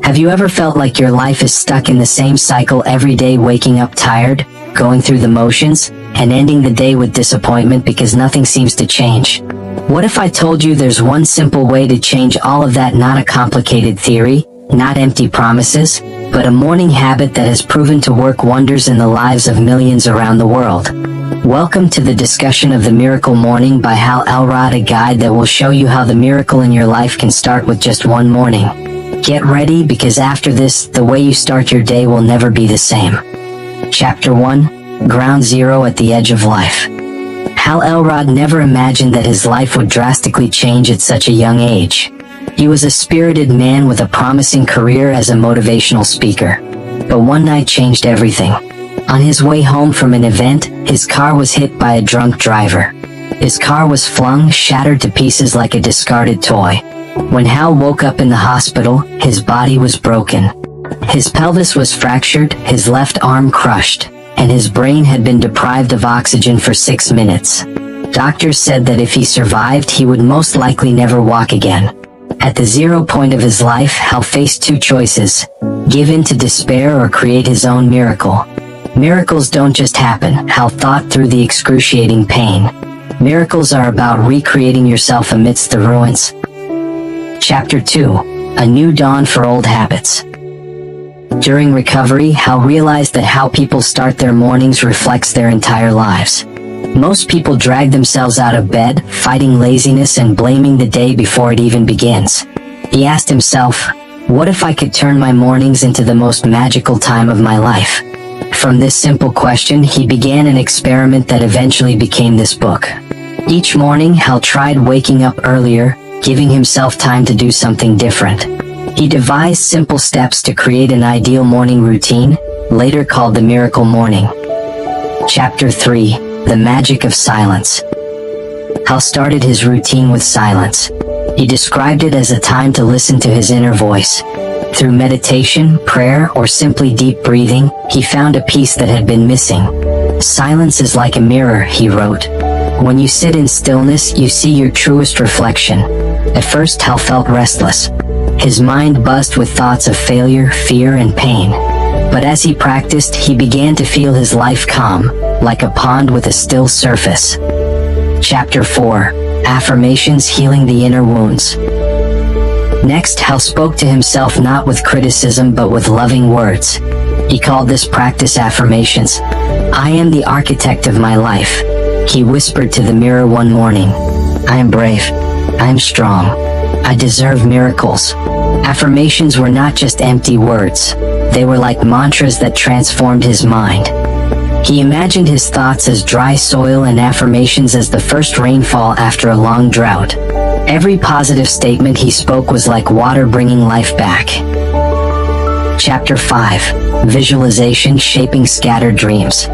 Have you ever felt like your life is stuck in the same cycle every day, waking up tired, going through the motions, and ending the day with disappointment because nothing seems to change? What if I told you there's one simple way to change all of that? Not a complicated theory, not empty promises, but a morning habit that has proven to work wonders in the lives of millions around the world. Welcome to the discussion of the Miracle Morning by Hal Elrod, a guide that will show you how the miracle in your life can start with just one morning. Get ready, because after this, the way you start your day will never be the same. Chapter 1: Ground Zero at the Edge of Life. Hal Elrod never imagined that his life would drastically change at such a young age. He was a spirited man with a promising career as a motivational speaker. But one night changed everything. On his way home from an event, his car was hit by a drunk driver. His car was flung, shattered to pieces like a discarded toy. When Hal woke up in the hospital, his body was broken. His pelvis was fractured, his left arm crushed, and his brain had been deprived of oxygen for 6 minutes. Doctors said that if he survived, he would most likely never walk again. At the 0 point of his life, Hal faced two choices: give in to despair or create his own miracle. Miracles don't just happen, Hal thought through the excruciating pain. Miracles are about recreating yourself amidst the ruins. Chapter 2: A New Dawn for Old Habits. During recovery, Hal realized that how people start their mornings reflects their entire lives. Most people drag themselves out of bed, fighting laziness and blaming the day before it even begins. He asked himself, what if I could turn my mornings into the most magical time of my life? From this simple question, he began an experiment that eventually became this book. Each morning, Hal tried waking up earlier, giving himself time to do something different. He devised simple steps to create an ideal morning routine, later called the Miracle Morning. Chapter 3: The Magic of Silence. Hal started his routine with silence. He described it as a time to listen to his inner voice. Through meditation, prayer, or simply deep breathing, he found a piece that had been missing. Silence is like a mirror, he wrote. When you sit in stillness, you see your truest reflection. At first, Hal felt restless. His mind buzzed with thoughts of failure, fear, and pain. But as he practiced, he began to feel his life calm, like a pond with a still surface. Chapter 4: Affirmations, Healing the Inner Wounds. Next, Hal spoke to himself not with criticism but with loving words. He called this practice Affirmations. I am the architect of my life, he whispered to the mirror one morning. I am brave. I am strong. I deserve miracles. Affirmations were not just empty words. They were like mantras that transformed his mind. He imagined his thoughts as dry soil and affirmations as the first rainfall after a long drought. Every positive statement he spoke was like water bringing life back. Chapter 5: Visualization, Shaping Scattered Dreams.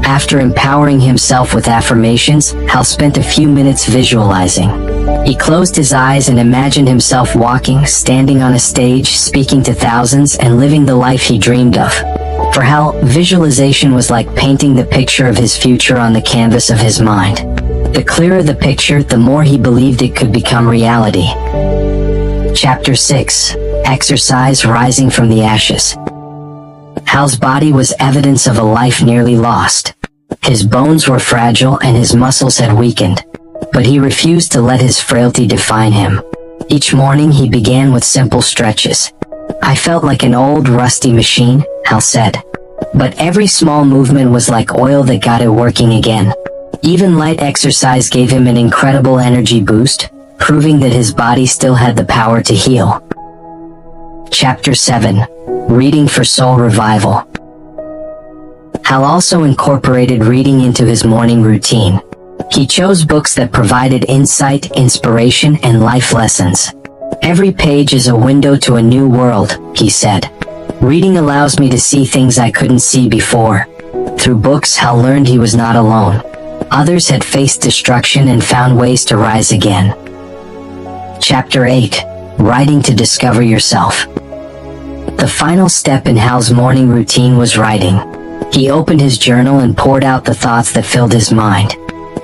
After empowering himself with affirmations, Hal spent a few minutes visualizing. He closed his eyes and imagined himself walking, standing on a stage, speaking to thousands, and living the life he dreamed of. For Hal, visualization was like painting the picture of his future on the canvas of his mind. The clearer the picture, the more he believed it could become reality. Chapter 6: Exercise, Rising from the Ashes. Hal's body was evidence of a life nearly lost. His bones were fragile and his muscles had weakened. But he refused to let his frailty define him. Each morning he began with simple stretches. I felt like an old rusty machine, Hal said. But every small movement was like oil that got it working again. Even light exercise gave him an incredible energy boost, proving that his body still had the power to heal. Chapter 7: Reading for Soul Revival. Hal also incorporated reading into his morning routine. He chose books that provided insight, inspiration, and life lessons. Every page is a window to a new world, he said. Reading allows me to see things I couldn't see before. Through books, Hal learned he was not alone. Others had faced destruction and found ways to rise again. Chapter 8: Writing to Discover Yourself. The final step in Hal's morning routine was writing. He opened his journal and poured out the thoughts that filled his mind.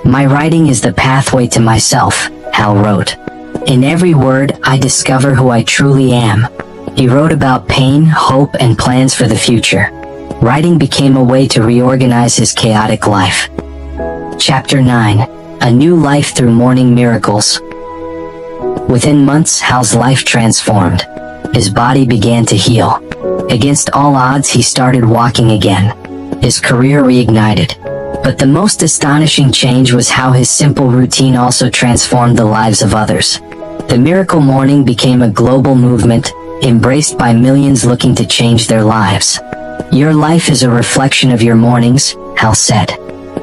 My writing is the pathway to myself, Hal wrote. In every word, I discover who I truly am. He wrote about pain, hope, and plans for the future. Writing became a way to reorganize his chaotic life. Chapter 9. A New Life Through Morning Miracles. Within months, Hal's life transformed. His body began to heal. Against all odds, he started walking again. His career reignited. But the most astonishing change was how his simple routine also transformed the lives of others. The Miracle Morning became a global movement, embraced by millions looking to change their lives. Your life is a reflection of your mornings, Hal said.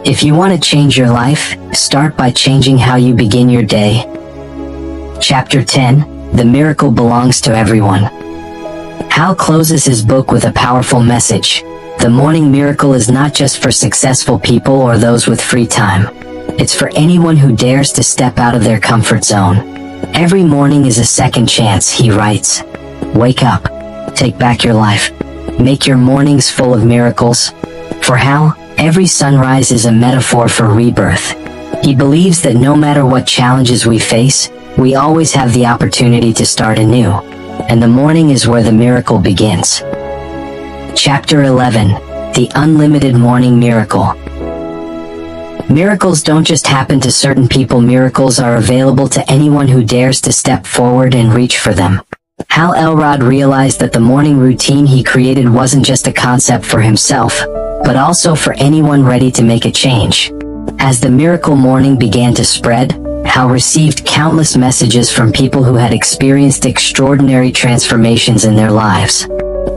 If you want to change your life, start by changing how you begin your day. Chapter 10. The Miracle Belongs to Everyone. Hal closes his book with a powerful message. The morning miracle is not just for successful people or those with free time. It's for anyone who dares to step out of their comfort zone. Every morning is a second chance, he writes. Wake up. Take back your life. Make your mornings full of miracles. For Hal, every sunrise is a metaphor for rebirth. He believes that no matter what challenges we face, we always have the opportunity to start anew. And the morning is where the miracle begins. Chapter 11. The Unlimited Morning Miracle. Miracles don't just happen to certain people. Miracles are available to anyone who dares to step forward and reach for them. Hal Elrod realized that the morning routine he created wasn't just a concept for himself, but also for anyone ready to make a change. As the miracle morning began to spread, Hal received countless messages from people who had experienced extraordinary transformations in their lives.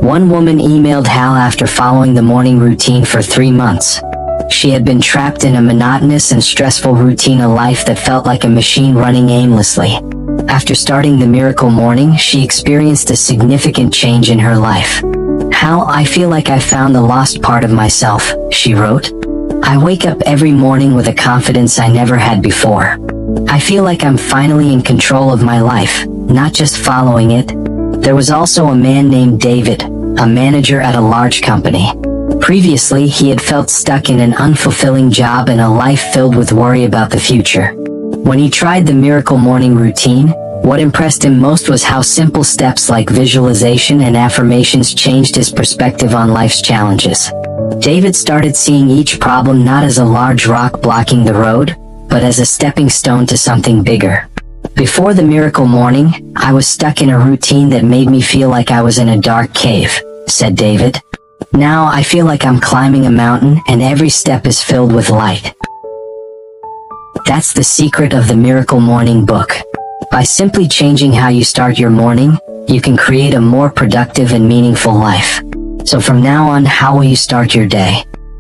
One woman emailed Hal after following the morning routine for 3 months. She had been trapped in a monotonous and stressful routine, a life that felt like a machine running aimlessly. After starting the miracle morning, she experienced a significant change in her life. Hal, I feel like I found the lost part of myself, she wrote. I wake up every morning with a confidence I never had before. I feel like I'm finally in control of my life, not just following it. There was also a man named David, a manager at a large company. Previously, he had felt stuck in an unfulfilling job and a life filled with worry about the future. When he tried the miracle morning routine, what impressed him most was how simple steps like visualization and affirmations changed his perspective on life's challenges. David started seeing each problem not as a large rock blocking the road, but as a stepping stone to something bigger. Before the miracle morning, I was stuck in a routine that made me feel like I was in a dark cave, said David. Now I feel like I'm climbing a mountain and every step is filled with light. That's the secret of the Miracle Morning book. By simply changing how you start your morning, you can create a more productive and meaningful life. So from now on, how will you start your day?